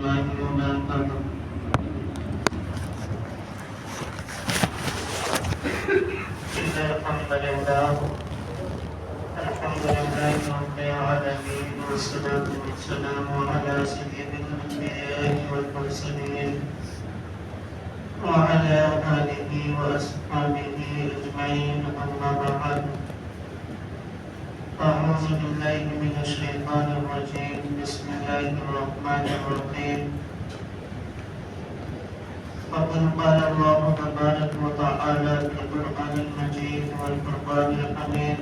الله وبركاته. إن الحمد لله رب العالمين، والصلاة والسلام على سيد الأنبياء والمرسلين وعلى آله وأصحابه أجمعين، أما بعد. أعوذ بالله من الشيطان الرجيم. بسم الله الرحمن الرحيم. فقد قال الله تبارك وتعالى في القرآن المجيد والفرقان الحميد: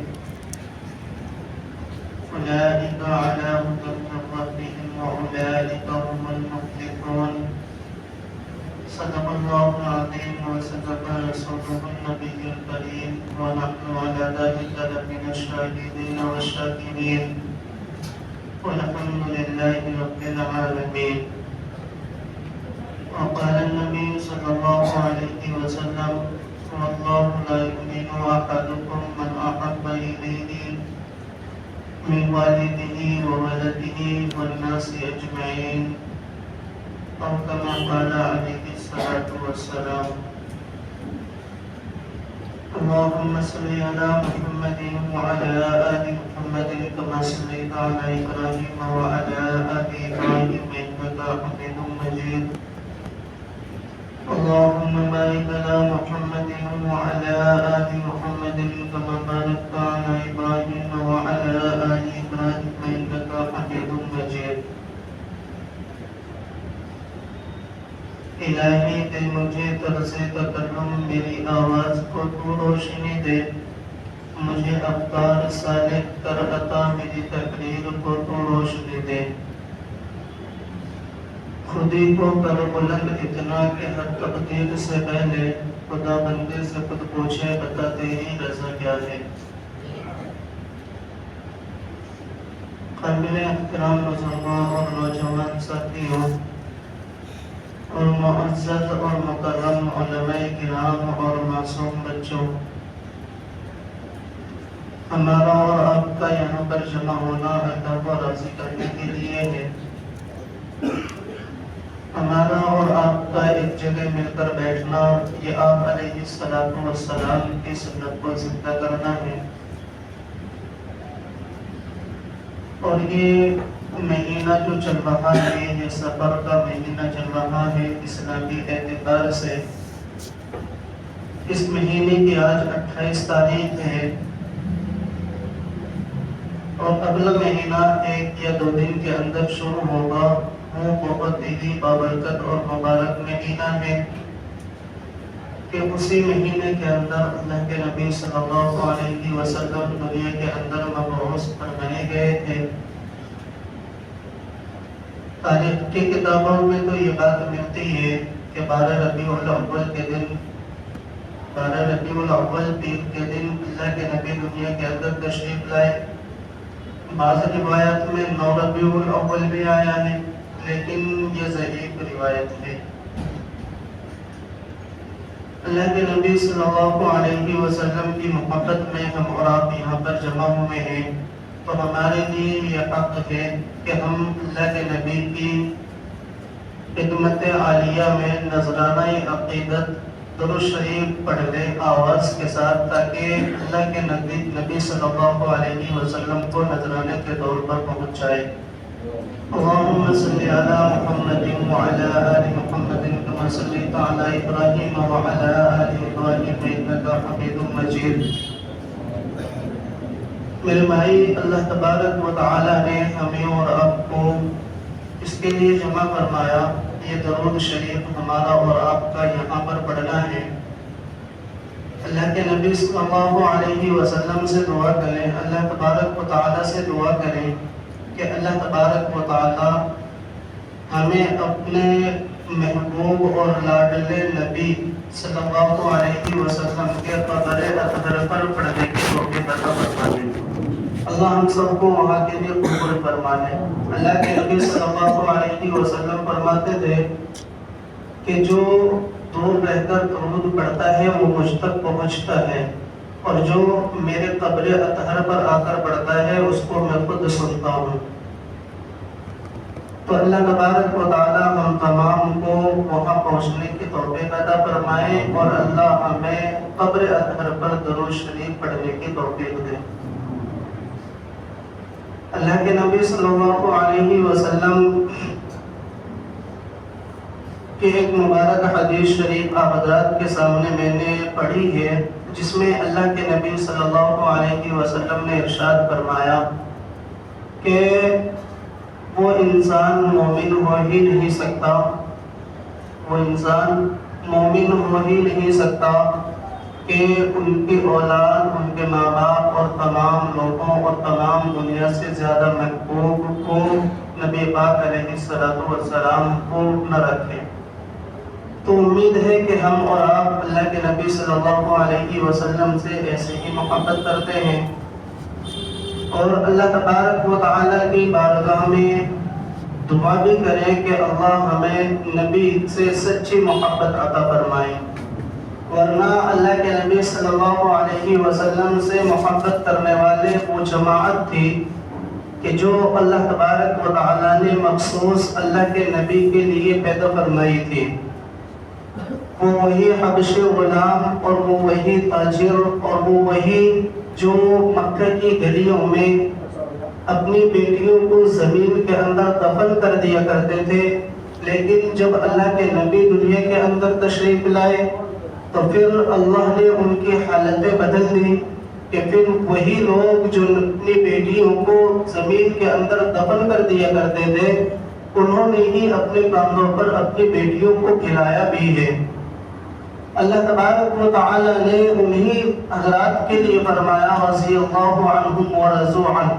أولئك على هدى من ربهم وأولئك هم المفلحون. صدق الله العظيم وصدق رسوله النبي الكريم، ونحن على ذلك لمن الشاهدين والشاكرين، والحمد لله رب العالمين. وقال النبي صلى الله عليه وسلم: والله لا يؤمن أحدكم من أحب إليه من والده وولده والناس أجمعين، أو كما قال عليه الصلاة والسلام. اللهم صل على محمد وعلى آل محمد كما صليت على إبراهيم وعلى آل إبراهيم إنك حميد مجيد. اللهم بارك على محمد وعلى آل محمد كما باركت على إبراهيم وعلى آل إبراهيم إنك حميد مجيد. الہی دے مجھے طرز تکلم میری آواز کو تو روشنی دے، مجھے افکار صالح کر عطا میری تقریر کو تو روشنی دے. خودی کو کر بلند اتنا کہ ہر تقدیر سے پہلے خدا بندے سے خود پوچھے بتا تیری رضا کیا ہے. قابل احترام بزرگوں اور نوجوان ساتھیوں اور معزز اور مکرم علماء کرام اور معصوم بچوں، ہمارا اور آپ کا یہاں پر جمع ہونا اللہ کو راضی کرنے کے لیے ہے. ہمارا اور آپ کا ایک جگہ مل کر بیٹھنا یہ آپ علیہ السلام کی سنت کو زندہ کرنا ہے. اور یہ مہینہ جو چل رہا ہے، یہ سفر کا مہینہ چل رہا ہے اسلامی اعتبار سے. اس مہینے کی آج 28 تاریخ ہے، اور اگلا مہینہ 1 یا 2 دن کے اندر شروع ہوگا. وہ بہت ہی بابرکت اور مبارک مہینہ ہے کہ اسی مہینے کے اندر اللہ کے نبی صلی اللہ علیہ وسلم دنیا کے اندر مبعوث فرمائے گئے تھے. تاریخ کی کتابوں میں تو یہ بات ملتی ہے کہ 12 ربیع الاول کے دن پیر کے دن اللہ کے نبی دنیا کے اندر تشریف لائے. بعض روایات میں 9 ربیع الاول بھی آیا ہے، لیکن یہ ضعیف روایت ہے. اللہ کے نبی صلی اللہ علیہ وسلم کی محبت میں ہم اور آپ یہاں پر جمع ہوئے ہیں، تو ہمارے لیے یہ حق ہے کہ ہم اللہ کے نبی کی خدمت عالیہ میں نذرانہ عقیدت درود شریف پڑھ لیں آواز کے ساتھ، تاکہ اللہ کے نبی صلی اللہ علیہ وسلم کو نذرانے کے طور پر پہنچائے. اللهم صل على محمد وعلى آل محمد كما صليت على إبراهيم وعلى آل إبراهيم إنك حميد مجيد. میرے بھائی، اللہ تبارک و تعالی نے ہمیں اور آپ کو اس کے لیے جمع فرمایا. یہ درود شریف ہمارا اور آپ کا یہاں پر پڑھنا ہے. اللہ کے نبی صلی اللہ علیہ وسلم سے دعا کریں، اللہ تبارک و تعالی سے دعا کریں کہ اللہ تبارک و تعالی ہمیں اپنے محبوب اور لاڈلے نبی صلی اللہ علیہ وسلم کے قبر اطہر پر پڑھنے کی توفیق عطا فرمائے. اللہ ہم سب کو وہاں کے لیے قبول فرما لے. اللہ کے نبی صلی اللہ علیہ وسلم فرماتے تھے کہ جو دور رہ کر درود پڑھتا ہے وہ مجھ تک پہنچتا ہے، اور جو میرے قبر اطہر پر آ کر پڑھتا ہے اس کو میں خود سنتا ہوں. تو اللہ تبارک و تعالی پہنچنے کی توفیق عطا فرمائے اور اللہ ہمیں قبر اطہر پر درود شریف پڑھنے کی توفیق دے۔ اللہ کے نبی صلی اللہ علیہ وسلم کی ایک مبارک حدیث شریف آپ حضرات کے سامنے میں نے پڑھی ہے، جس میں اللہ کے نبی صلی اللہ علیہ وسلم نے ارشاد فرمایا کہ وہ انسان مومن ہو ہی نہیں سکتا، وہ انسان مومن ہو ہی نہیں سکتا کہ ان کی اولاد، ان کے ماں باپ اور تمام لوگوں اور تمام دنیا سے زیادہ محبوب کو نبی پاک علیہ السلام کو نہ رکھے۔ تو امید ہے کہ ہم اور آپ اللہ کے نبی صلی اللہ علیہ وسلم سے ایسے ہی محبت کرتے ہیں، اور اللہ تبارک و تعالیٰ کی بارگاہ میں دعا بھی کریں کہ اللہ ہمیں نبی سے سچی محبت عطا فرمائے، ورنہ اللہ کے نبی صلی اللہ علیہ وسلم سے محبت کرنے والے وہ جماعت تھی کہ جو اللہ تبارک و تعالیٰ نے مخصوص اللہ کے نبی کے لیے پیدا فرمائی تھی۔ وہ وہی حبشی غلام اور وہ وہی تاجر اور وہ وہی جو مکہ کی گلیوں میں اپنی بیٹیوں کو زمین کے اندر دفن کر دیا کرتے تھے، لیکن جب اللہ کے نبی دنیا کے اندر تشریف لائے تو پھر اللہ نے ان کی حالتیں بدل دی کہ پھر وہی لوگ جو اپنی بیٹیوں کو زمین کے اندر دفن کر دیا کرتے تھے، انہوں نے ہی اپنے کاندھوں پر اپنی بیٹیوں کو کھلایا بھی ہے۔ اللہ تبارک و تعالی نے انہی حضرات کے لیے فرمایا رضی اللہ عنہم ورضوا عنہ۔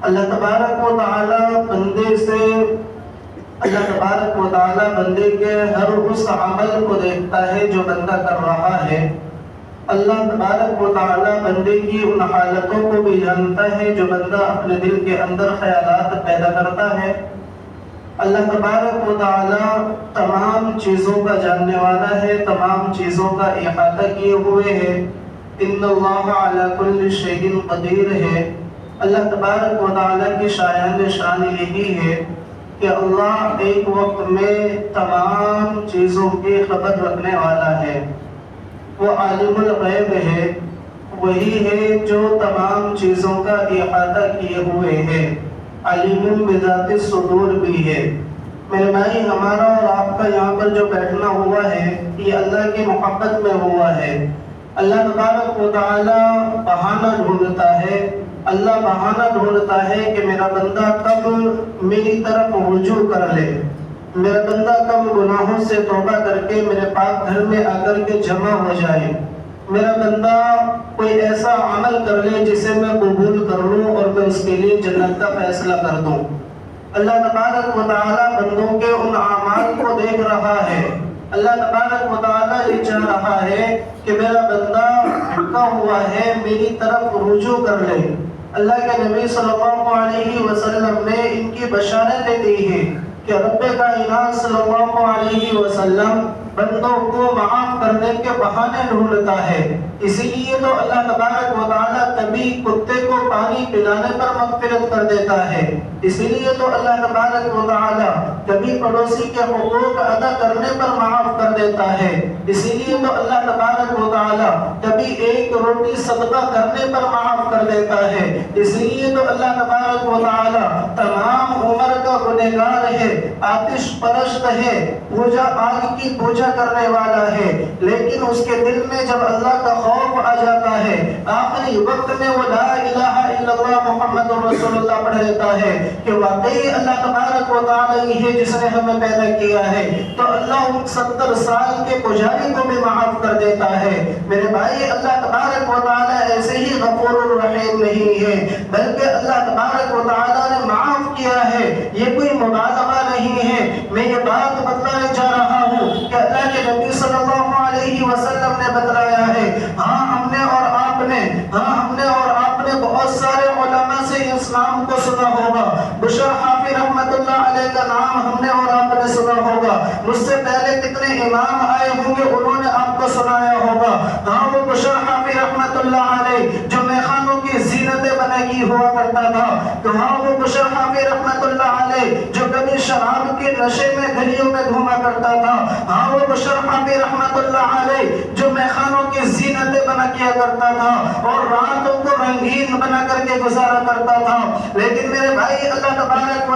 اللہ تبارک و تعالی بندے کے ہر اس عمل کو دیکھتا ہے جو بندہ کر رہا ہے۔ اللہ تبارک و تعالی بندے کی ان حالتوں کو بھی جانتا ہے جو بندہ اپنے دل کے اندر خیالات پیدا کرتا ہے۔ اللہ تبارک و تعالی تمام چیزوں کا جاننے والا ہے، تمام چیزوں کا احاطہ کیے ہوئے ہے۔ ان اللہ علی کل شیء قدیر ہے۔ اللہ تبارک و تعالی کی شان یہی ہے کہ اللہ ایک وقت میں تمام چیزوں کی خبر رکھنے والا ہے۔ وہ عالم الغیب ہے، وہی ہے جو تمام چیزوں کا احاطہ کیے ہوئے ہے، علیم بذات الصدور بھی ہے۔ میرے بھائی، ہمارا اور آپ کا یہاں پر جو بیٹھنا ہوا ہے یہ اللہ کی محبت میں ہوا ہے۔ اللہ تبارک و تعالی بہانہ ڈھونڈتا ہے، اللہ بہانہ ڈھونڈتا ہے کہ میرا بندہ کب میری طرف رجوع کر لے، میرا بندہ کب گناہوں سے توبہ کر کے میرے پاک گھر میں آ کر کے جمع ہو جائے، میرا بندہ کوئی ایسا عمل کر لے جسے میں قبول کر لوں اور میں اس کے لیے جنت کا فیصلہ کر دوں۔ اللہ تبارک و تعالی بندوں کے ان اعمال کو دیکھ رہا ہے۔ اللہ تبارک و تعالی یہ چاہ رہا ہے کہ میرا بندہ بھٹکا ہوا ہے، میری طرف رجوع کر لے۔ اللہ کے نبی صلی اللہ علیہ وسلم نے ان کی بشارتیں دی ہیں کہ رب کائنات صلی اللہ علیہ وسلم بندوں کو معاف کرنے کے بہانے ڈھونڈتا ہے۔ اسی لیے تو اللہ تبارک و تعالیٰ کبھی کتے کو پانی پلانے پر مغفرت کر دیتا ہے، اسی لیے تو اللہ تبارک و تعالیٰ کبھی پڑوسی کے حقوق ادا کرنے پر معاف کر دیتا ہے، اسی لیے تو اللہ تبارک و تعالیٰ کبھی ایک روٹی صدقہ کرنے پر معاف کر دیتا ہے، اسی لیے تو اللہ تبارک و تعالیٰ تمام عمر کا گنہگار ہے، آتش پرست ہے، آگ کی پوجا کرنے والا ہے، لیکن اس کے دل میں جب اللہ کا خوف آ جاتا ہے، آخری وقت میں وہ لا الہ الا اللہ محمد رسول اللہ پڑھ لیتا ہے کہ واقعی اللہ تبارک و تعالی ہی ہے جس نے ہمیں پیدا کیا ہے، تو اللہ 70 سال کے پجاری کو بھی معاف کر دیتا ہے۔ میرے بھائی، اللہ تبارک و تعالی ایسے ہی غفور الرحیم نہیں ہے، بلکہ اللہ تبارک و تعالی نے معاف کیا ہے، یہ کوئی مبالغہ نہیں ہے۔ میں یہ بات بتلانے جا رہا ہوں کہ اللہ کے نبی صلی اللہ علیہ وسلم نے بتلایا ہے۔ ہم نے اور آپ نے بہت سارے علماء سے اسلام کو سنا ہوگا۔ بشر حافظ رحمت اللہ علیہ کا نام ہم نے اور آپ نے سنا ہوگا، مجھ سے پہلے کتنے امام آئے ہوں گے انہوں نے آپ کو سنایا ہوگا۔ ہاں وہ بشر حافی رحمت اللہ علیہ جو میخانوں کی زینتیں بنا کی ہوا کرتا تھا، تو ہاں وہ بشر حافی رحمت اللہ علیہ جو کبھی شراب کے نشے میں گلیوں میں گھوما کرتا تھا، ہاں وہ بشر حافی رحمت اللہ علیہ جو میخانوں کی زینتیں بنا کیا کرتا تھا اور راتوں کو رنگین بنا کر کے گزارا کرتا تھا، لیکن میرے بھائی اللہ تبارک و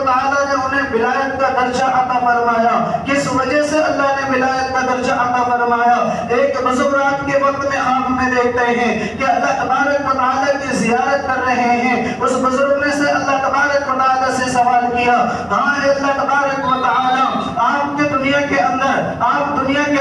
تعالی نے انہیں ولایت کا درجہ عطا فرمایا۔ کس وجہ سے اللہ نے ولایت کا درجہ عطا فرمایا؟ ایک بزرگ رات کے وقت میں خواب میں دیکھتے ہیں کہ اللہ تبارک و تعالی کی زیارت کر رہے ہیں۔ اس بزرگ نے سے اللہ تبارک و تعالی سے سوال کیا، ہاں اے اللہ تبارک و تعالی آپ کے دنیا کے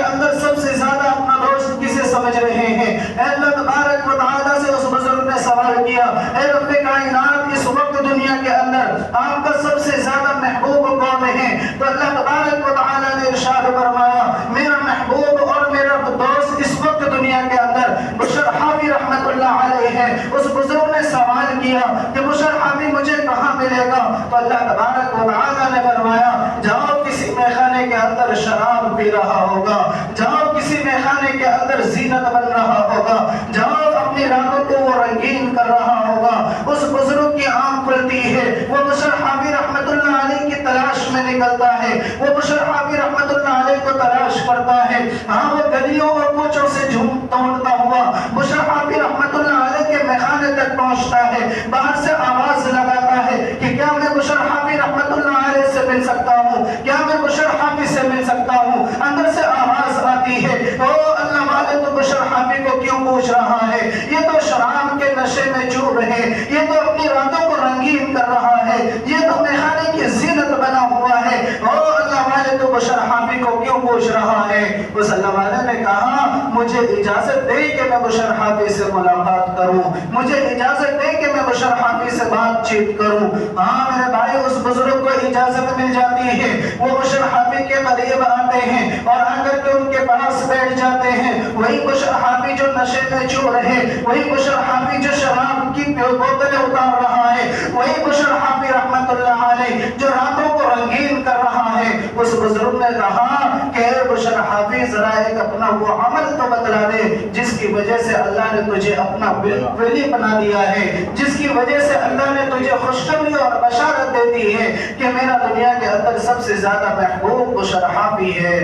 اندر سب سے زیادہ اپنا دوست کسے سمجھ رہے ہیں؟ اے اللہ تبارک و تعالی سے اس بزرگ نے سوال کیا، اے رب کائنات اس وقت دنیا کے اندر آپ کا سب سے زیادہ محبوب کون ہے؟ تو اللہ تبارک و تعالی نے ارشاد فرمایا، میرا محبوب اور میرا دوست اس وقت دنیا کے اندر بشر حافی رحمت اللہ علیہ ہے۔ اس بزرگ نے سوال کیا کہ بشر حافی مجھے کہاں ملے گا؟ تو اللہ تبارک و تعالی نے فرمایا، جاؤ کسی میخانے کے اندر شراب پی رہا ہوگا، جاؤ کسی میخانے کے اندر زینت بن رہا ہوگا، جاؤ اپنی راتوں کو وہ رنگین کر رہا ہوگا۔ اس بزرگ کی آنکھ کھلتی ہے، وہ بشر حافی رحمت اللہ علیہ کی تلاش میں نکلتا ہے، وہ بشر حافی رحمت اللہ علیہ کو تلاش کرتا ہے۔ ہاں وہ گلیوں اور کوچوں سے ڈھونڈتا ہوا بشر حافی رحمت اللہ علیہ کے میخانے تک پہنچتا ہے، باہر سے آواز لگاتا ہے کہ کیا میں بشر حافی رحمت اللہ علیہ سے مل سکتا ہوں؟ کیا میں بشر حافی سے مل سکتا ہوں؟ اندر سے آواز آتی ہے، او اللہ والے تو بشر حافی کو کیوں پوچھ رہا ہے؟ یہ تو شراب کے نشے میں چور ہے، یہ تو اپنی راتوں کو رنگین کر رہا ہے، یہ تو میخانے کی زینت بنا ہوا ہے، او اللہ والے تو بشر حافی کو کیوں پوچھ رہا ہے؟ اس اللہ والے نے کہا، مجھے اجازت دے کہ میں بشر حافی سے ملاقات کروں، مجھے اجازت دے کہ میں بشر حافی سے بات چیت کروں۔ ہاں میرے بھائی اس بزرگ کو اجازت مل جاتی ہے، وہ بشر حافی کے قریب آتے ہیں اور آ کر کے ان کے پاس بیٹھ جاتے ہیں۔ وہی بشر حافی جو نشے میں چور ہے، وہی بشر حافی جو شراب کی بوتلیں اتار رہا ہے، وہی بشر حافی رحمت اللہ علیہ جو راتوں کو رنگین کر رہا ہے۔ اس بزرگ نے کہا کہ اے بشر حافی ذرا ایک اپنا وہ عمل تو بتلا دے جس کی وجہ سے اللہ نے تجھے اپنا ولی بنا دیا ہے، جس کی وجہ سے اللہ نے تجھے خوشخبری اور بشارت دے دی ہے کہ میرا دنیا کے اندر سب سے زیادہ محبوب بشر حافی ہے۔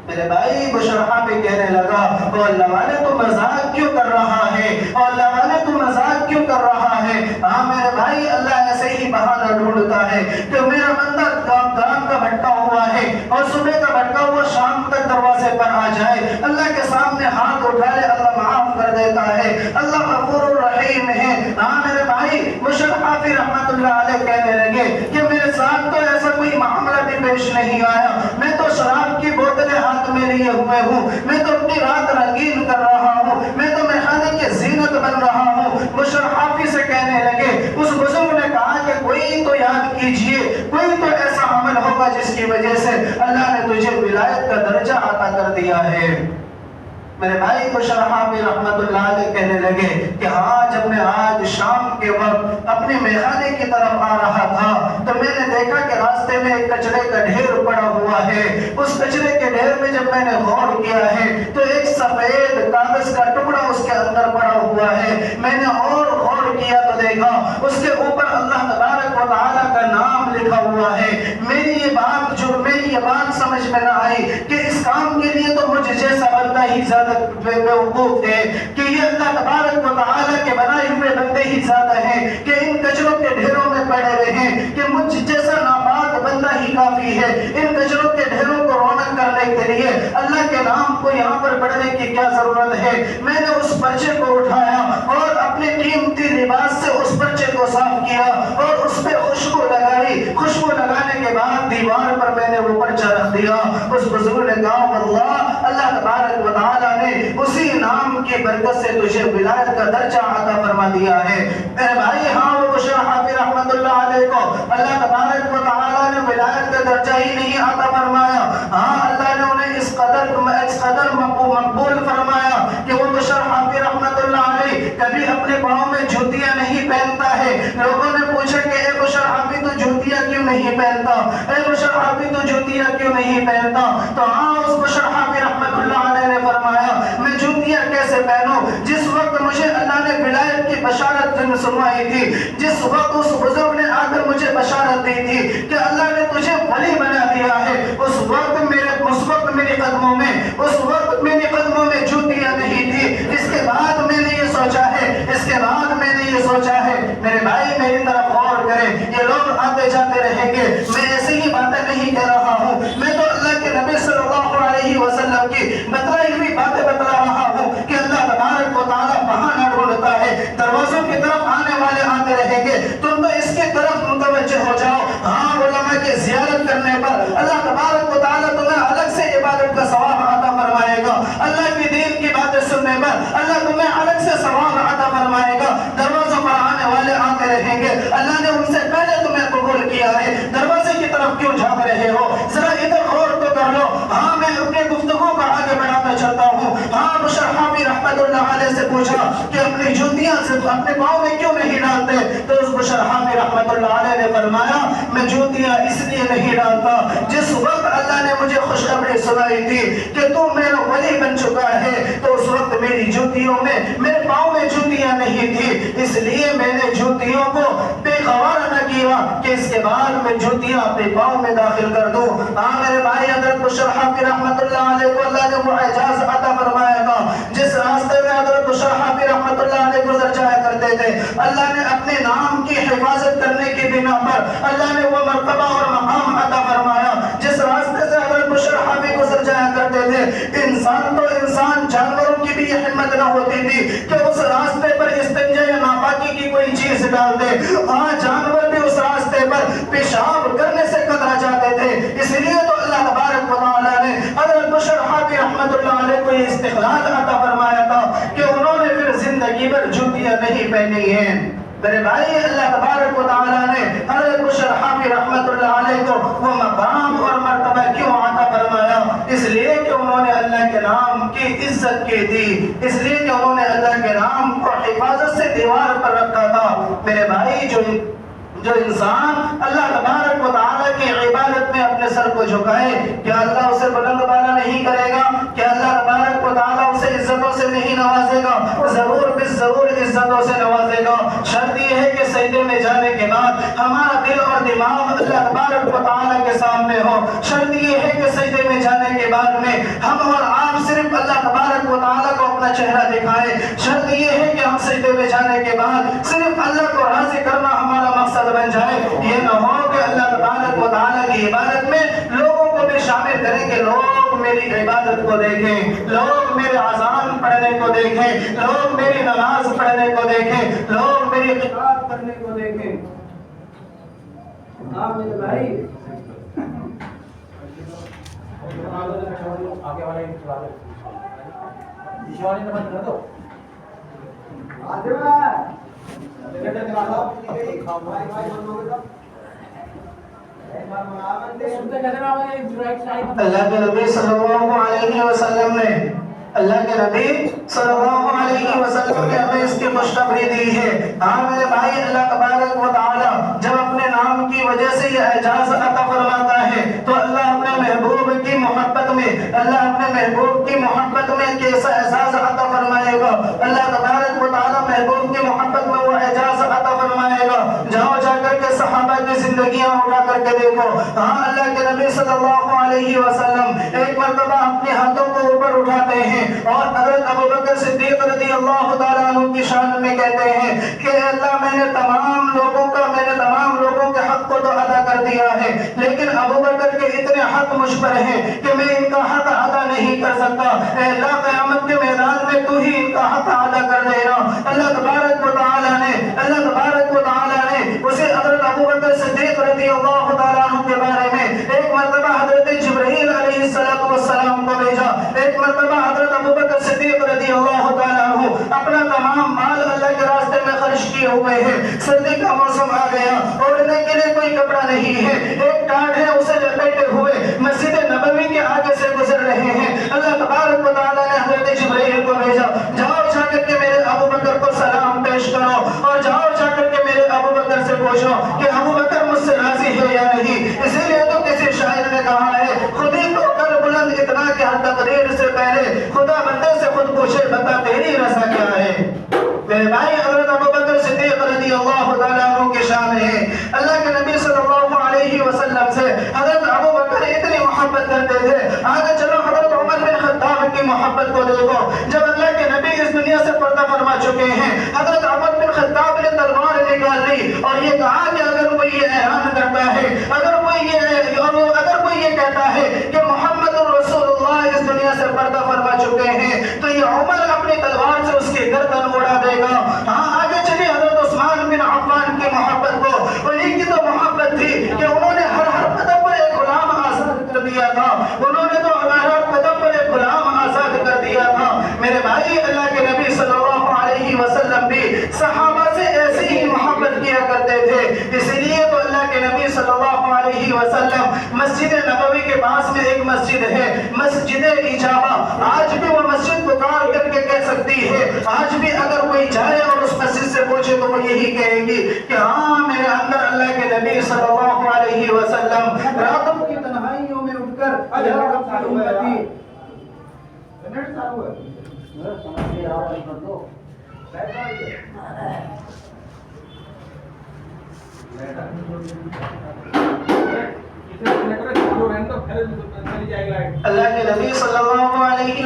میرے بھائی بشر حافی کہنے لگا، او اللہ والے تو مذاق کیوں کر رہا ہے؟ او اللہ والے تو مذاق کیوں کر رہا ہے؟ ہاں میرے بھائی اللہ ایسے ہی بہانہ ڈھونڈتا ہے کہ میرا بندہ رات کا بھٹکا ہوا ہے اور صبح کا بھٹکا ہوا شام تک دروازے پر آ جائے، اللہ کے سامنے ہاتھ اٹھا لے، اللہ معاف کر دیتا ہے، اللہ غفور الرحیم ہے۔ ہاں میرے بھائی بشر حافی رحمت اللہ علیہ کہنے لگے کہ میرے ساتھ تو ایسا کوئی معاملہ بھی پیش نہیں آیا، میں تو شراب کی بوتلیں ہاتھ میں لیے ہوئے ہوں، میں تو اپنی رات رنگین کر رہا ہوں، میں تو میخانے کی زینت بن رہا ہوں۔ بشر حافی سے کہنے لگے، اس بزرگ نے کہا کہ کوئی تو یاد کیجئے، کوئی تو ایسا عمل ہوگا جس کی وجہ سے اللہ نے تجھے ولایت کا درجہ عطا کر دیا ہے۔ میرے بھائی بشر حافی رحمت اللہ علیہ کہنے لگے کہ ہاں جب میں آج شام کے وقت اپنے میخانے کی طرف آ رہا تھا تو میں نے دیکھا کہ راستے میں ایک کچرے کا ڈھیر پڑا ہوا ہے۔ اس کچرے کے ڈھیر میں جب میں نے غور کیا ہے تو ایک سفید کاغذ کا ٹکڑا اس کے اندر پڑا ہوا ہے۔ میں نے اور غور کیا تو دیکھا اس کے اوپر اللہ تبارک و تعالیٰ کا نام لکھا ہوا ہے۔ میری یہ بات سمجھ میں نہ آئی کہ اس کام کے لیے تو مجھ جیسا بندہ ہی زیادہ بیوقوف ہے، کہ یہ اللہ تبارک و تعالیٰ کے بنائے ہوئے بندے ہی زیادہ ہیں کہ ان کچروں کے ڈھیروں میں پڑے رہیں، کہ مجھ جیسا ناپاک بندہ ہی کافی ہے۔ ان کچروں کے ڈھیروں کو رونق کرنے کے لیے اللہ کے نام کو یہاں پر پڑھنے کی کیا ضرورت ہے؟ میں نے اس پرچے کو اٹھایا اور اپنے قیمتی لباس سے اس پرچے کو صاف کیا اور اس پہ خوشبو لگائی۔ خوشبو لگانے کے بعد دیوار پر میں نے وہ پرچہ رکھ دیا۔ اس بزرگ نے کہا واللہ اللہ تبارک و تعالیٰ نے اسی نام کی برکت سے تجھے ولایت کا درجہ عطا فرما دیا ہے۔ میرے بھائی ہاں وہ بشر حافی رحمت اللہ علیہ کو اللہ تبارک و تعالیٰ نے ولایت کا درجہ ہی نہیں عطا فرمایا، ہاں اللہ نے انہیں اس قدر مقبول فرمایا کہ وہ بشر حافی رحمت اللہ علیہ کبھی اپنے پاؤں میں جوتیاں نہیں پہنتا ہے۔ لوگوں نے پوچھا کہ اے بشر حافی تو جوتیاں نہیں پہنتا؟ اے بشر حافی تو جوتیاں کیوں نہیں پہنتا؟ تو ہاں اس بشر حافی رحمت اللہ علیہ نے فرمایا میں جوتیاں کیسے پہنوں جس وقت مجھے اللہ نے ولایت کی بشارت سنوائی تھی، جس وقت اس بزرگ نے آ کر مجھے بشارت دی تھی کہ اللہ نے تجھے ولی بنا دیا ہے، اس وقت میرے قدموں میں جوتیاں نہیں تھی۔ اس کے بعد میں نے یہ سوچا ہے میرے بھائی میری طرف غور کریں، یہ لوگ آتے جاتے رہیں گے، میں ایسی ہی باتیں نہیں کہہ رہا ہوں، میں تو اللہ کے نبی صلی اللہ علیہ وسلم کی بتلائی ہوئی باتیں بتلا رہا ہوں کہ اللہ تبارک و تعالیٰ بہانہ ڈھونڈتا ہے، دروازوں کی طرف آنے والے آتے رہیں گے، تم تو اس کی طرف متوجہ ہو جاؤ۔ ہاں علماء کی زیارت کرنے پر اللہ تبارک و تعالیٰ تمہیں الگ سے عبادت کا ثواب عطا فرمائے گا، اللہ کی دین کی باتیں سننے پر اللہ تمہیں الگ سے ثواب عطا فرمائے گا، دروازوں پر آنے والے آتے رہیں گے، اللہ نے ان سے پہلے تمہیں قبول کیا ہے، دروازے کی طرف کیوں جھانک رہے ہو؟ ذرا ادھر غور تو کر لو۔ ہاں میں اپنے گفتگو کو آگے بڑھاتا چلتا ہوں۔ ہاں بشر حافی رحمت اللہ علیہ سے پوچھا کہ اپنی جوتیاں سے اپنے پاؤں میں کیوں نہیں ڈالتے؟ تو اس بشر حافی رحمت اللہ علیہ نے فرمایا میں جوتیاں اس لیے نہیں ڈالتا، جس وقت اللہ نے مجھے خوشخبری سنائی تھی کہ تو میرا ولی بن چکا ہے، تو اس وقت میری جوتیوں میں میرے پاؤں میں جوتیاں نہیں تھی، اس لیے میں نے جوتیوں کو بے قرار نہ کیا کہ اس کے بعد میں جوتیاں اپنے پاؤں میں داخل کر دوں۔ ہاں میرے بھائی حضرت بشر حافی رحمت اللہ علیہ کو اللہ نے وہ اعجاز عطا فرمایا تھا جس راستے میں حضرت بشر حافی رحمت اللہ علیہ گزر جایا کرتے تھے، اللہ نے اپنے نام کی حفاظت کرنے کی بنا پر اللہ نے وہ مرتبہ اور مقام عطا فرمایا جس راستے سے حضرت بشر حافی گزر جایا کرتے تھے۔ انسان تو انسان، جانوروں کی بھی یہ ہمت نہ ہوتی تھی کہ اس راستے پر استنجا یا ناپاکی کی کوئی چیز ڈال دے۔ ہاں جانور بھی اس راستے پر پیشاب کرنے سے کترا جاتے تھے، اس لیے تو اللہ تبارک و تعالیٰ نے حضرت بشر حافی رحمت اللہ علیہ کو یہ استقلال عطا فرمایا تھا کہ انہوں نے پھر زندگی بھر جوتیاں نہیں پہنی ہیں۔ میرے بھائی اللہ تبارک و تعالیٰ نے حضرت بشر حافی رحمت اللہ علیہ کو وہ مقام اور مرتبہ کیوں عطا فرمایا؟ اس لیے کہ انہوں نے اللہ کے نام کی عزت کی تھی، اس لیے کہ انہوں نے اللہ کے نام کو حفاظت سے دیوار پر رکھا تھا۔ میرے بھائی جو انسان اللہ تبارک و تعالیٰ کی عبادت میں اپنے سر کو جھکائے، کیا اللہ اسے بلند بالا نہیں کرے گا؟ کیا اللہ تبارک و تعالیٰ اسے عزتوں سے نہیں نوازے گا؟ ضرور بالضرور عزتوں سے نوازے گا۔ شرط یہ ہے کہ سجدے میں جانے کے بعد ہمارا دل اور دماغ اللہ تبارک و تعالیٰ کے سامنے ہو۔ شرط یہ ہے کہ سجدے میں جانے کے بعد میں ہم اور آپ صرف اللہ تبارک و تعالیٰ کو اپنا چہرہ دکھائیں۔ شرط یہ ہے کہ ہم سجدے میں جانے کے بعد صرف اللہ کو راضی کرنا ہمارا مقصد بن جائے۔ یہ نہ ہو کہ اللہ تبارک و تعالیٰ کی عبادت میں لوگوں کو بھی شامل کریں کہ لوگ میری عبادت کو دیکھیں، لوگ میرے اذان پڑھنے کو دیکھیں، لوگ میری نماز پڑھنے کو دیکھیں، لوگ میری قرات کرنے کو دیکھیں۔ آپ میرے بھائی آگے والے اللہ کے نبی صلی اللہ علیہ وسلم نے ہمیں اس کی خوشخبری دی ہے۔ ہاں میرے بھائی اللہ تبارک و تعالیٰ جب اپنے نام کی وجہ سے یہ اعجاز عطا فرماتا ہے تو اللہ اپنے محبوب کی محبت میں کیسا اعزاز عطا فرمائے گا؟ اللہ تبارک و تعالیٰ محبوب کی محبت میں وہ اعجاز عطا فرمائے گا۔ جاؤ جا کر کے صحابہ کی زندگیاں اٹھا کر کے دیکھو۔ ہاں اللہ کے نبی صلی اللہ علیہ وسلم ایک مرتبہ اپنے ہاتھوں کو اوپر اٹھاتے ہیں اور حضرت ابوبکر صدیق رضی اللہ تعالیٰ عنہ کی شان میں کہتے ہیں کہ اللہ میں نے تمام لوگوں کے حق کو تو ادا کر دیا ہے، لیکن ابوبکر کے اتنے حق مجھ پر ہیں کہ میں ان کا حق ادا نہیں کر سکتا۔ اے اللہ قیامت کے میدان میں تو ہی ان کا حق ادا کر دینا۔ اللہ تبارک و تعالیٰ نے اسے حضرت ابوبکر صدیق رضی اللہ تعالیٰ عنہ کے بارے میں ایک مرتبہ حضرت جبرائیل علیہ السلام کو بھیجا۔ ایک مرتبہ حضرت ابوبکر صدیق رضی اللہ تعالیٰ عنہ اپنا تمام مال اللہ کے راستے میں خرچ کیے ہوئے ہیں، سردی کا موسم آ گیا، اوڑھنے کے لیے کوئی کپڑا نہیں ہے، ایک ٹاٹ ہے اسے لپیٹے ہوئے مسجد نبوی کے آگے سے گزر رہے ہیں۔ اللہ تبارک و تعالیٰ نے حضرت جبرائیل کو بھیجا، جاؤ جا کر کے میرے ابوبکر کو سلام پیش کرو اور جاؤ جا کر کے میرے ابوبکر سے پوچھو کہ ابوبکر مجھ سے راضی ہے یا نہیں۔ محبت کرتے تھے. آگے چلو حضرت عمر بن خطاب کی محبت کو دیکھو. جب اللہ کے نبی اس دنیا سے پردہ فرما چکے ہیں, حضرت عمر بن خطاب نے تلوار نکال لی اور یہ کہا کہ اگر کوئی یہ اعلان کرتا ہے, اگر کوئی یہ کہتا ہے کہ محمد رسول اللہ اس دنیا سے پردہ فرما چکے ہیں, تو یہ عمر اپنی تلوار سے اس کی گردن اڑا دے گا. ہاں آگے چلیے حضرت عثمان بن عفان کی محبت کو. انہیں کی تو محبت تھی کہ انہوں نے ہر قدم پر ایک غلام آزاد کر دیا تھا. انہوں نے تو ہر قدم پر ایک غلام آزاد کر دیا تھا. میرے بھائی, اللہ کے نبی صلی اللہ علیہ وسلم بھی صحابہ سے ایسی ہی محبت کیا کرتے تھے. اسی لیے تو اللہ کے نبی صلی اللہ علیہ وسلم مسجد نبوی کے پاس میں ایک مسجد ہے, مسجد اجابہ. آج بھی وہ مسجد پکار کر کے کہہ سکتی ہے. آج بھی اگر کوئی جائے اور اس مسجد سے پوچھے تو وہ یہی کہے گی کہ ہاں میرے اندر اللہ کے نبی صلی اللہ علیہ وسلم راتوں کی تنہائیوں میں اٹھ کر یا رب کی امتی اللہ کے نبی صلی اللہ علیہ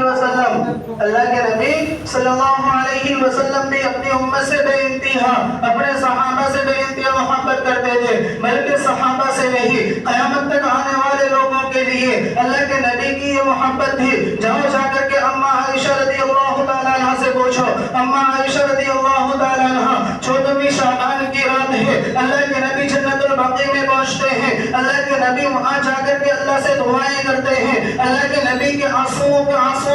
وسلم بھی اپنی امت سے بے انتہا, اپنے صحابہ سے بے انتہا محبت کرتے تھے. بلکہ صحابہ سے نہیں, قیامت تک آنے والے لوگوں کے لیے اللہ کے نبی کی یہ محبت تھی. جاؤ جا کر کے اماں عائشہ رضی اللہ تعالیٰ عنہ سے پوچھو. اماں عائشہ رضی اللہ تعالیٰ عنہ 14ویں شعبان کی رات ہے, اللہ کے نبی جنت البقیع میں پہنچتے ہیں. اللہ کے نبی وہاں جا کر کے اللہ سے دعائیں کرتے ہیں. اللہ کے نبی کے آنسوؤں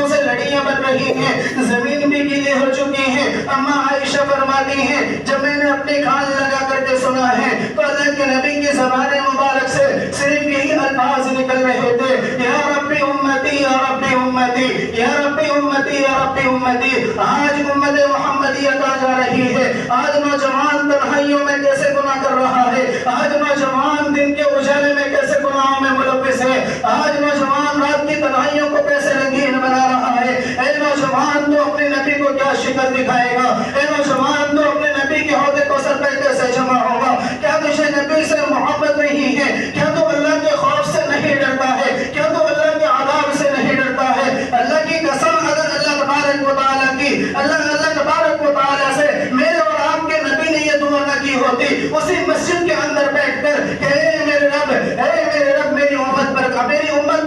سے لڑیاں بن رہی ہیں, زمین بھی گیلی ہو چکی ہے. اماں عائشہ فرماتی ہیں جب میں نے اپنی کان لگا کر کے سنا ہے تو اللہ کے نبی کی زبان مبارک سے صرف یہی الفاظ نکل رہے تھے, یا ربی امتی یا ربی امتی یا ربی امتی یا ربی امتی. آج امت محمدیت آ جا رہی ہے. آج نوجوان تنہائیوں میں کیسے گناہ کر رہا ہے, آج نوجوان دن کے اجالے میں کیسے گناہوں میں ملوث ہے, آج نوجوان رات کی تنہائیوں کو کیسے رنگین بنا رہا ہے. اے نوجوان تو اپنے نبی کو کیا شکل دکھائے گا, اے نوجوان تو اپنے نبی کے عہدے کو سر پہ کیسے جمع ہوگا. کیا تجھے نبی سے محبت نہیں ہے, کیا تو اللہ کے خوف سے نہیں ڈرتا ہے, کیا تو اللہ کے عذاب سے نہیں ڈرتا ہے. اللہ کی قسم, اگر اللہ تبارک و تعالیٰ کی اللہ تبارک و تعالیٰ سے میرے اور آپ کے نبی نے یہ دعا نہ کی ہوتی اسی مسجد کے اندر بیٹھ کر کہ اے میرے رب میری امت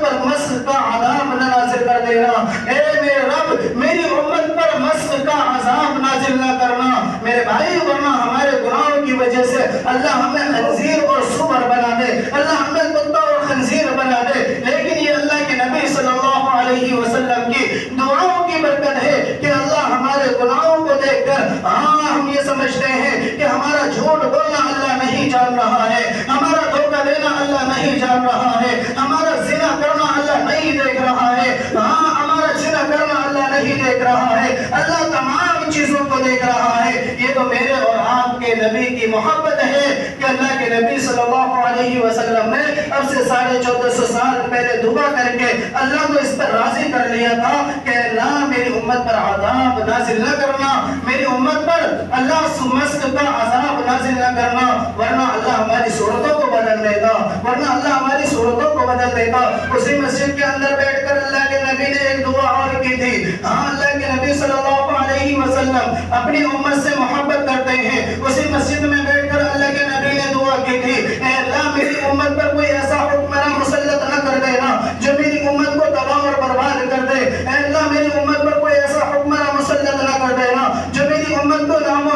پر مسخ کا عذاب نہ نازل کر دینا, اے میرے رب میری امت پر مسخ کا عذاب نازل نہ کرنا. میرے بھائی, ورنہ ہمارے گناہوں کی وجہ سے اللہ ہمیں خنزیر اور سور بنا دے, اللہ ہمیں کتا اور خنزیر بنا دے. لیکن یہ اللہ کے نبی صلی اللہ علیہ وسلم کی دعاؤں کی برکت ہے کہ اللہ ہمارے گناہوں کو دیکھ کر, ہاں ہم یہ سمجھتے ہیں کہ ہمارا جھوٹ بولنا اللہ نہیں جان رہا ہے, ہمارا دھوکہ دینا اللہ نہیں جان رہا ہے, ہمارا زنا کرنا اللہ نہیں دیکھ رہا ہے, ہاں ہمارا زنا کرنا اللہ نہیں دیکھ رہا ہے, اللہ تمام چیزوں کو دیکھ رہا ہے. یہ تو میرے اور آپ کے نبی کی محبت ہے کہ اللہ کے نبی صلی اللہ علیہ وسلم نے اب سے 1450 سال پہلے دعا کر کے اللہ کو اس پر راضی کر لیا تھا کہ اللہ میری امت پر عذاب نازل نہ کرنا, میری امت پر اللہ مسخ کا عذاب نازل نہ کرنا, ورنہ اللہ ہماری صورتوں کو بدل دیتا, ورنہ اللہ ہماری صورتوں کو بدل دیتا. اسی مسجد کے اندر بیٹھ کر اللہ کے نبی نے ایک دعا اور کی تھی. ہاں اللہ کے نبی صلی اللہ علیہ وسلم اپنی امت سے محبت کرتے ہیں. اسی مسجد میں بیٹھ کر اللہ کے نبی نے دعا کی تھی, اے اللہ میری امت پر کوئی ایسا حکمراں مسلط نہ کر دینا جو میری امت کو تباہ اور برباد کر دے. اے اللہ میری امت پر کوئی ایسا حکمراں مسلط نہ کر دینا جو میری امت کو نام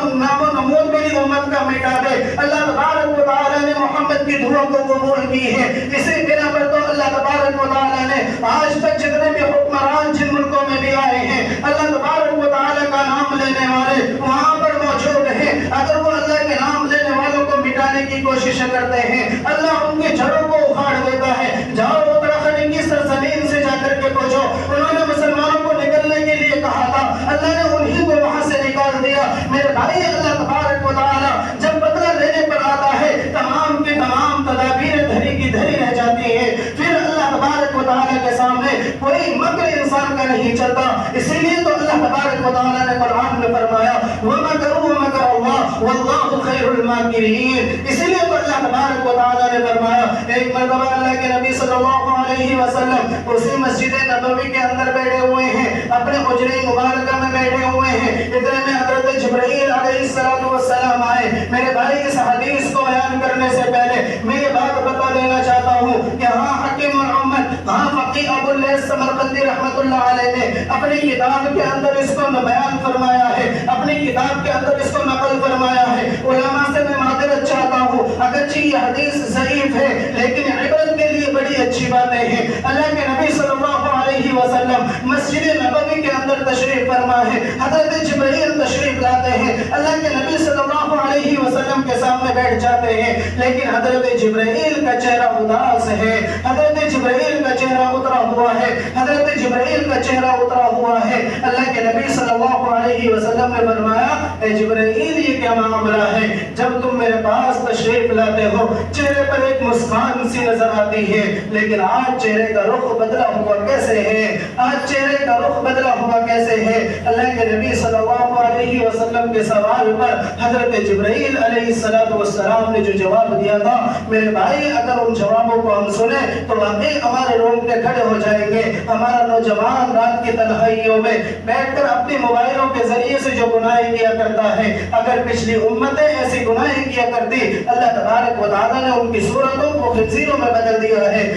و نمود میری امت کا مٹا دے. اللہ تبارک و تعالیٰ نے محمد کی دعا کو قبول کی ہے. اسی بنا پر تو اللہ تبارک و تعالیٰ نے آج تک جتنے بھی حکمران جن ملکوں میں بھی آئے ہیں, اللہ تبارک و تعالیٰ کا نام لینے والے وہاں پر موجود ہیں. اگر وہ اللہ کے نام لینے والوں کو مٹانے کی کوشش کرتے ہیں, اللہ ان کی جڑوں کو اکھاڑ دیتا ہے. جاؤ اتراکھنڈ کی سرزمین سے جا کر کے پوچھو, انہوں نے مسلمانوں کو نکلنے کے لیے کہا تھا, اللہ نے انہی کو وہاں سے نکال دیا. میرے بھائی, اللہ تبارک و تعالیٰ جب بدلہ لینے پر آتا ہے تمام کی تمام تدابیر دھری کی دھری رہ جاتی ہے. پھر اللہ تبارک و تعالیٰ کے سامنے کوئی مکر انسان کا نہیں چلتا. اسی لیے تو اللہ تبارک و تعالیٰ نے قرآن میں فرمایا وَمَكَرُوا وَمَكَرَ اللَّهُ وَاللَّهُ خَيْرُ الْمَاكِرِينَ. اسی لیے تو اللہ تبارک و تعالیٰ نے فرمایا, ایک مرتبہ اللہ کے نبی صلی اللہ علیہ علیہ وسلم اسی مسجد نبوی کے اندر بیٹھے ہوئے ہیں، اپنے حجرے مبارکہ میں بیٹھے ہوئے ہیں، اتنے میں حضرت جبرائیل علیہ السلام آئے۔ میرے بھائی اس حدیث کو بیان کرنے سے پہلے میں یہ بات بتا دینا چاہتا ہوں کہ ہاں حکیم الامت، ہاں فقیہ ابو اللیث سمرقندی رحمۃ اللہ علیہ نے اپنی کتاب کے اندر اس کو بیان فرمایا ہے، اپنی کتاب کے اندر اس کو نقل فرمایا ہے۔ علماء سے میں معذرت چاہتا ہوں، اگرچہ یہ حدیث ضعیف ہے لیکن عبرت کے لیے بڑی اچھی باتیں ہیں۔ اللہ کے نبی صلی اللہ علیہ وسلم مسجد نبوی کے اندر تشریف فرما ہے، حضرت جبرائیل تشریف لاتے ہیں، اللہ کے نبی صلی اللہ علیہ وسلم کے سامنے بیٹھ جاتے ہیں، لیکن حضرت جبرائیل کا چہرہ اداس ہے، حضرت جبرائیل کا چہرہ اترا ہوا ہے، حضرت جبرائیل کا چہرہ اترا ہوا ہے۔ اللہ کے نبی صلی اللہ علیہ وسلم نے فرمایا، اے جبرائیل یہ کیا معاملہ ہے؟ جب تم میرے پاس تشریف لاتے ہو چہرے پر ایک مسکان سی نظر آتی ہے، لیکن آج چہرے کا رخ بدلا ہوا کیسے ہے؟ آج چہرے کا رخ بدلا ہوا کیسے ہے؟ اللہ کے نبی صلی اللہ علیہ وسلم کے سوال پر حضرت جبرائیل علیہ السلام نے جو جواب دیا تھا، میرے بھائی اگر ان جوابوں کو ہم سنیں تو واقعی ہمارے رونگٹے کھڑے ہو جائیں گے۔ ہمارا نوجوان رات کی تنہائیوں میں بیٹھ کر اپنے موبائلوں کے ذریعے سے جو گناہیں کیا کرتا ہے، اگر پچھلی امتیں ایسی گناہیں کیا کرتی، اللہ تبارک و تعالیٰ نے ان کی صورتوں کو خنزیروں میں بدل دیا ہے۔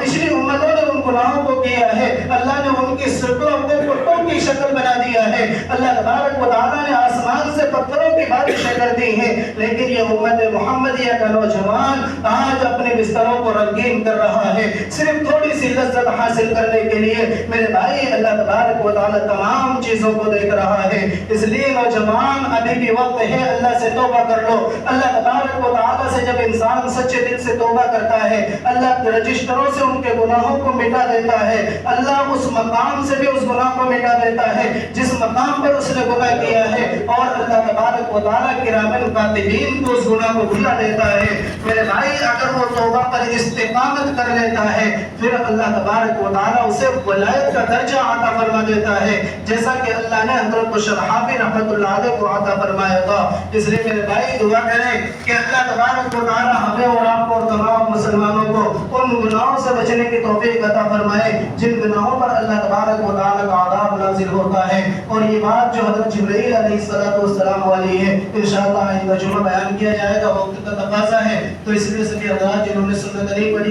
پچھلی امتوں نے ان گناہوں کو کیا ہے، اللہ نے ان کی شکلوں کو کٹوں کی شکل بنا دیا ہے، اللہ تبارک و تعالیٰ نے آسمان سے پتھروں کی بارشیں کر دی ہیں، لیکن یہ امت محمدیہ کا نوجوان آج اپنے بستروں کو رنگین کر رہا ہے صرف تھوڑی سی لذت حاصل کرنے کے لیے۔ میرے بھائی اللہ تبارک و تعالیٰ تمام چیزوں کو دیکھ رہا ہے، اس لیے نوجوان ابھی بھی وقت ہے، اللہ سے توبہ کر لو۔ اللہ تبارک و تعالیٰ سے جب انسان سچے دل سے توبہ کرتا ہے، اللہ رجسٹروں سے ان کے گناہوں کو مٹا دیتا ہے، اللہ اس مقام سے بھی اس گناہ کو مٹا دیتا ہے جس مقام پر اس نے گناہ کیا ہے، اور اللہ تبارک و تعالیٰ کرامن کاتبین کو اس گناہ کو بھلا دیتا ہے۔ میرے بھائی اگر وہ توبہ پر استقامت کر لیتا ہے، پھر اللہ تبارک و تعالیٰ اسے ولایت کا درجہ عطا فرما دیتا ہے، جیسا کہ اللہ نے حضرت شرحابی رحمۃ اللہ علیہ کو عطا فرمایا تھا۔ اس لیے میرے بھائی دعا کریں کہ اللہ تبارک و تعالیٰ ہمیں اور آپ کو اور تمام مسلمانوں کو ان گناہوں سے بچنے کی توفیق عطا فرمائے جن گناہوں پر اللہ تبارک و تعالیٰ کا عذاب نازل ہوتا ہے۔ اور یہ بات جو حضرت جبرائیل علیہ السلام والی ہے، انشاءاللہ آئندہ جمعہ بیان کیا جائے گا، وقت کا تقاضا ہے، تو اس لیے سبھی حضرات جنہوں نے سنت نہیں پڑھی